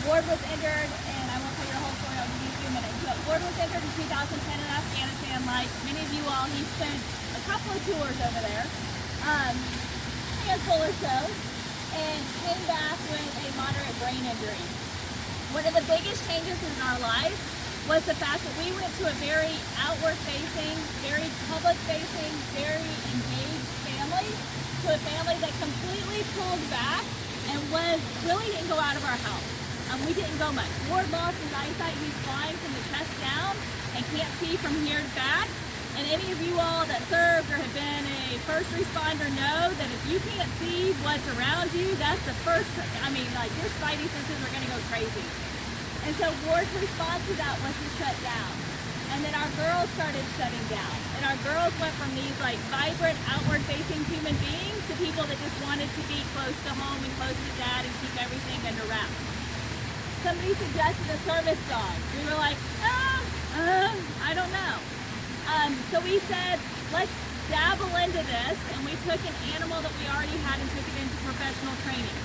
Ward was injured, and I won't tell you the whole story, I'll give you a few minutes, but Ward was injured in 2010 in Afghanistan. Like many of you all, he spent a couple of tours over there, handful or so, and came back with a moderate brain injury. One of the biggest changes in our lives was the fact that we went to a very outward-facing, very public-facing, very engaged family, to a family that completely pulled back and really didn't go out of our house. We didn't go much. Ward lost his eyesight. He's blind from the chest down and can't see from here to back. And any of you all that served or have been a first responder know that if you can't see what's around you, that's the first, like your spidey senses are going to go crazy. And so Ward's response to that was to shut down. And then our girls started shutting down. And our girls went from these like vibrant, outward-facing human beings to people that just wanted to be close to home and close to dad and keep everything under wraps. Somebody suggested a service dog. We were like, I don't know. So we said, let's dabble into this, and we took an animal that we already had and took it into professional training.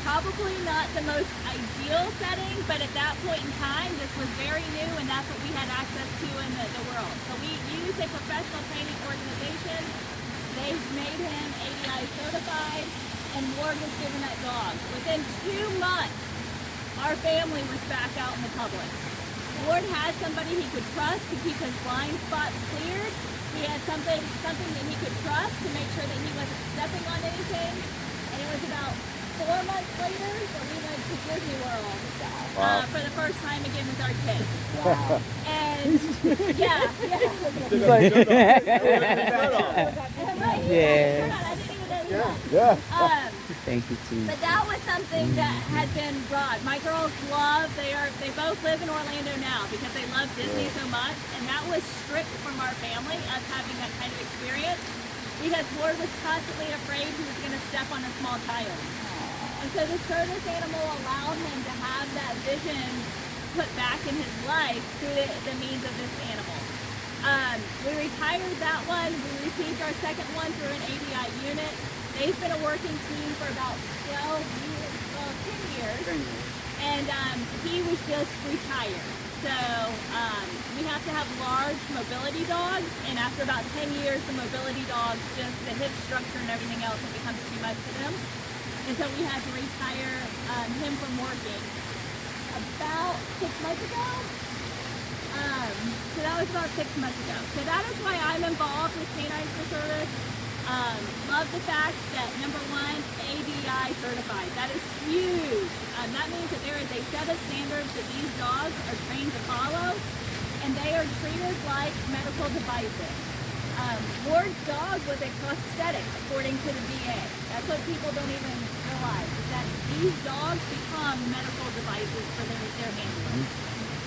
Probably not the most ideal setting, but at that point in time, this was very new, and that's what we had access to in the world. So we used a professional training organization. They made him ADI certified, and Ward was given that dog. Within 2 months, our family was back out in the public. Ward had somebody he could trust to keep his blind spots cleared. He had something that he could trust to make sure that he wasn't stepping on anything. And it was about 4 months later that we went to Disney World for the first time again with our kids. Wow. And yeah. He's like, Yeah. Thank you, too. But that was something that had been brought. My girls they both live in Orlando now because they love Disney so much, and that was stripped from our family, us having that kind of experience, because Ward was constantly afraid he was going to step on a small child. And so the service animal allowed him to have that vision put back in his life through the means of this animal. We retired that one. We received our second one through an ADI unit. They've been a working team for about 10 years. And he was just retired. So we have to have large mobility dogs, and after about 10 years, the mobility dogs, just the hip structure and everything else, it becomes too much for them. And so we had to retire him from working about 6 months ago. So that was about 6 months ago. So that is why I'm involved with Canines for Service. Love the fact that, number one, ADI certified. That is huge. That means that there is a set of standards that these dogs are trained to follow, and they are treated like medical devices. Ward's dog was a prosthetic, according to the VA. That's what people don't even realize, is that these dogs become medical devices for their handlers.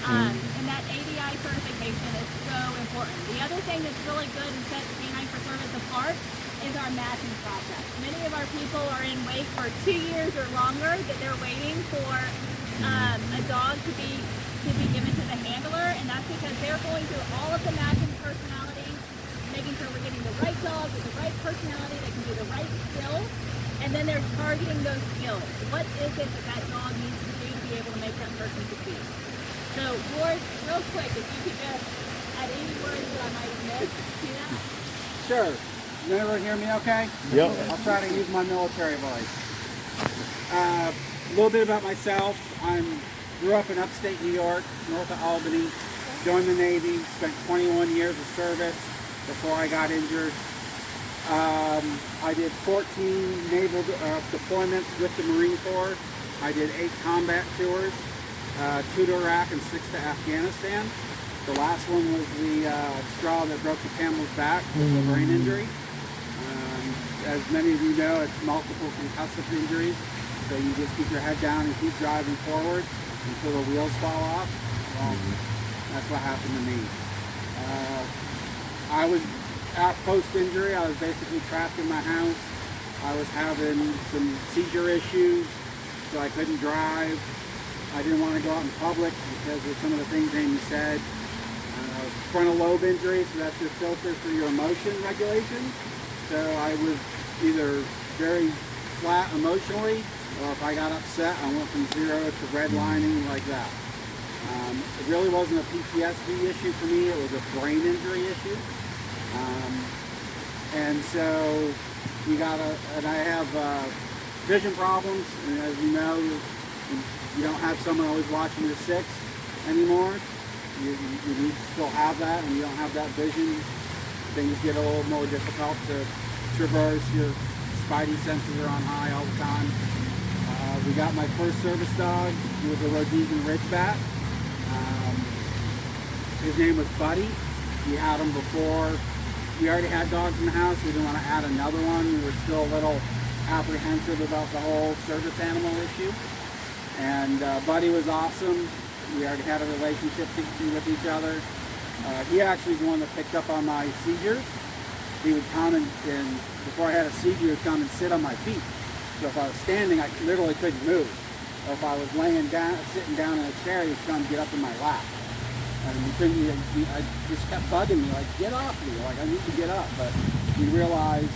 And that ADI certification is so important. The other thing that's really good and sets Canine for Service apart is our matching process. Many of our people are in wait for 2 years or longer, that they're waiting for a dog to be given to the handler, and that's because they're going through all of the matching personalities, making sure we're getting the right dog with the right personality that can do the right skills, and then they're targeting those skills. What is it that dog needs to do to be able to make that person succeed? So, Ward, real quick, if you could just add any words that I might have missed to that. Sure. You everyone hear me okay? Yep. I'll try to use my military voice. A little bit about myself. I grew up in upstate New York, north of Albany. Joined the Navy, spent 21 years of service before I got injured. I did 14 naval deployments with the Marine Corps. I did 8 combat tours, 2 to Iraq and 6 to Afghanistan. The last one was the straw that broke the camel's back with a brain injury. As many of you know, it's multiple concussive injuries, so you just keep your head down and keep driving forward until the wheels fall off. Well, that's what happened to me. I was at post-injury. I was basically trapped in my house. I was having some seizure issues, so I couldn't drive. I didn't want to go out in public because of some of the things Amy said. Frontal lobe injury, so that's your filter for your emotion regulation. So I was either very flat emotionally or if I got upset, I went from 0 to redlining like that. It really wasn't a PTSD issue for me, it was a brain injury issue. And so and I have vision problems, and as you know, you don't have someone always watching your six anymore. You need to still have that, and you don't have that vision. Things get a little more difficult to traverse. Your spidey senses are on high all the time. We got my first service dog. He was a Rhodesian Ridgeback. His name was Buddy. We had him before. We already had dogs in the house. We didn't want to add another one. We were still a little apprehensive about the whole service animal issue. And Buddy was awesome. We already had a relationship with each other. He actually was the one that picked up on my seizures. He would come and before I had a seizure, he would come and sit on my feet. So if I was standing, I literally couldn't move. Or if I was laying down, sitting down in a chair, he would come and get up in my lap. And I just kept bugging me, like, get off me, like, I need to get up. But we realized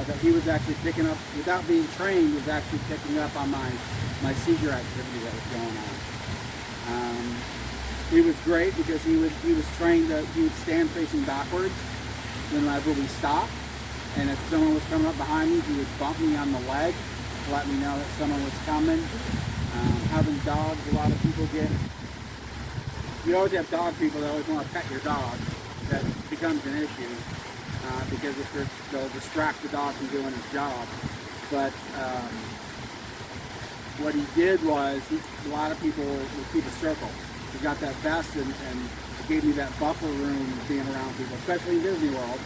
that he was actually picking up, without being trained, he was actually picking up on my seizure activity that was going on. He was great because he was trained that he would stand facing backwards whenever we stopped. And if someone was coming up behind me, he would bump me on the leg to let me know that someone was coming. Having dogs, a lot of people you always have dog people that always want to pet your dog. That becomes an issue because they'll distract the dog from doing his job. But what he did was, a lot of people would keep a circle. He got that vest and it gave me that buffer room being around people, especially in Disney World.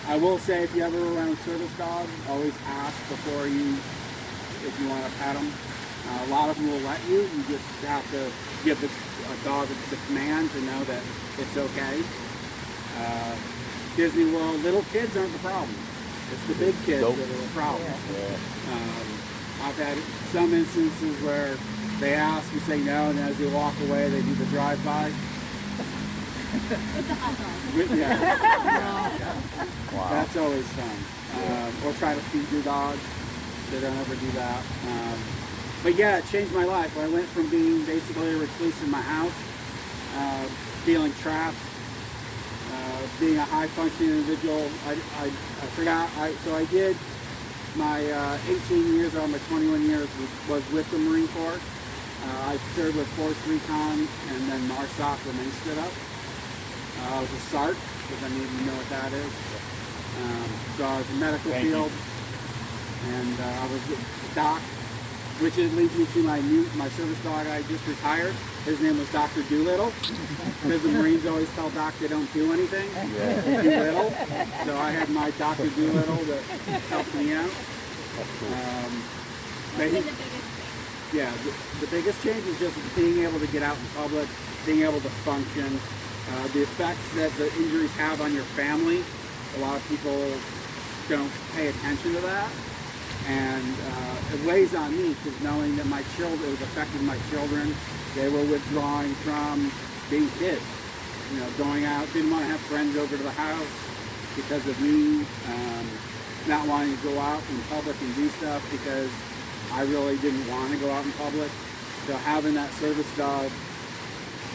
I will say, if you ever around service dogs, always ask before if you want to pet them. A lot of them will let you. You just have to give a dog the command to know that it's okay. Disney World, little kids aren't the problem. It's the big kids that are the problem. Yeah. I've had some instances where they ask, you say no, and as they walk away, they do the drive-by. With the hot dog. Yeah. Wow. That's always fun. Or try to feed your dog. They don't ever do that. But yeah, it changed my life. I went from being basically a recluse in my house, feeling trapped, being a high-functioning individual. I forgot. So I did my 18 years out of my 21 years was with the Marine Corps. I served with Force Recon and then MARSOC when they stood up. I was a SART, if any of you know what that is. So I was in the medical field, and I was a doc, which leads me to my service dog I just retired. His name was Dr. Doolittle, because the Marines always tell Doc they don't do anything. Yeah. Doolittle. So I had my Dr. Doolittle that helped me out. Yeah, the biggest change is just being able to get out in public, being able to function. The effects that the injuries have on your family, a lot of people don't pay attention to that. And it weighs on me because knowing that it was affecting my children. They were withdrawing from being kids. You know, going out, didn't want to have friends over to the house because of me, not wanting to go out in public and do stuff because I really didn't want to go out in public. So having that service dog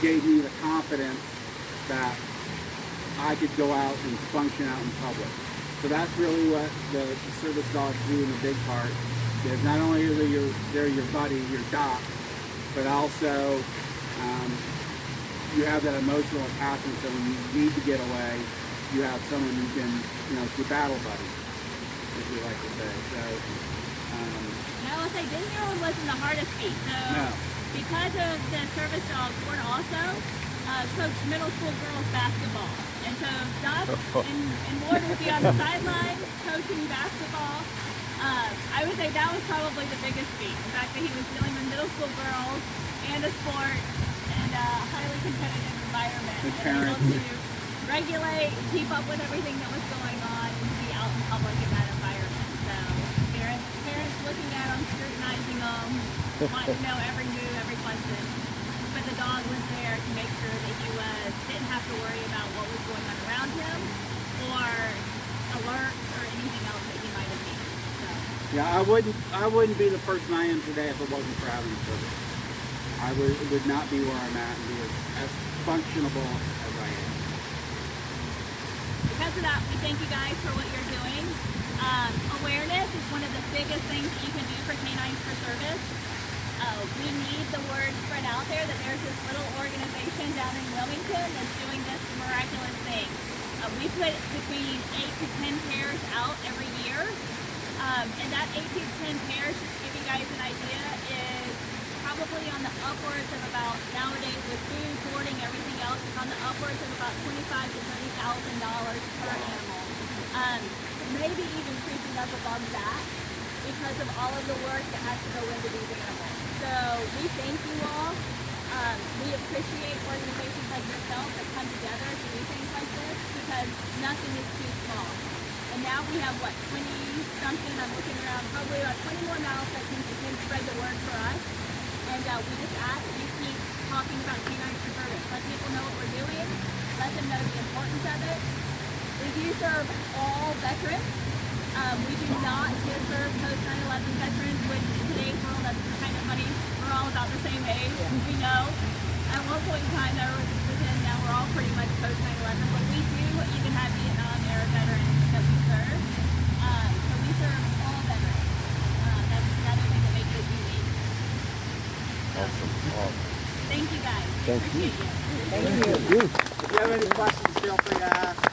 gave me the confidence that I could go out and function out in public. So that's really what the service dogs do in the big part. Is not only are they're your buddy, your doc, but also you have that emotional attachment. So when you need to get away, you have someone who can, your battle buddy, as we like to say. So. I will say Disney World wasn't the hardest beat. So because of the service dog, Ford also coached middle school girls basketball. And so Doc and Ward would be on the sidelines coaching basketball. I would say that was probably the biggest feat. The fact that he was dealing with middle school girls and a sport and a highly competitive environment. And able to regulate, keep up with everything that was going on, and be out in public in that environment. So parents looking at them, scrutinizing them, wanting to know every move, every question. But the dog was there to make sure that he didn't have to worry about what was going on around him or alerts or anything else that he might have needed. So Yeah, I wouldn't be the person I am today if it wasn't for having a service. I would not be where I'm at and be as functionable as I am. Because of that, we thank you guys for what you're doing. Awareness is one of the biggest things that you can do for Canines for Service. We need the word spread out there that there's this little organization down in Wilmington that's doing this miraculous thing. We put between 8 to 10 pairs out every year. And that 8 to 10 pairs, just to give you guys an idea, is probably on the upwards of about, nowadays with food, boarding, everything else, it's on the upwards of about $25,000 to $30,000 per animal. Maybe even creeping up above that because of all of the work that has to go into these animals. So we thank you all. We appreciate organizations like yourself that come together to do things like this because nothing is too small. And now we have, what, 20-something, I'm looking around, probably about 20 more mouths that can spread the word for us. And we just ask that you keep talking about Canines for Service. Let people know what we're doing. Let them know the importance of it. We do serve all veterans. We do not just serve post 9/11 veterans, which in today's world, that's kind of funny. We're all about the same age. We know. At one point in time, there was within, now we're all pretty much post 9/11, but we do even have Vietnam era veterans that we serve. So we serve all veterans. That's another thing that makes it unique. Awesome. Thank you guys. Thank you. Appreciate you. Thank you. If you have any questions, feel free to ask.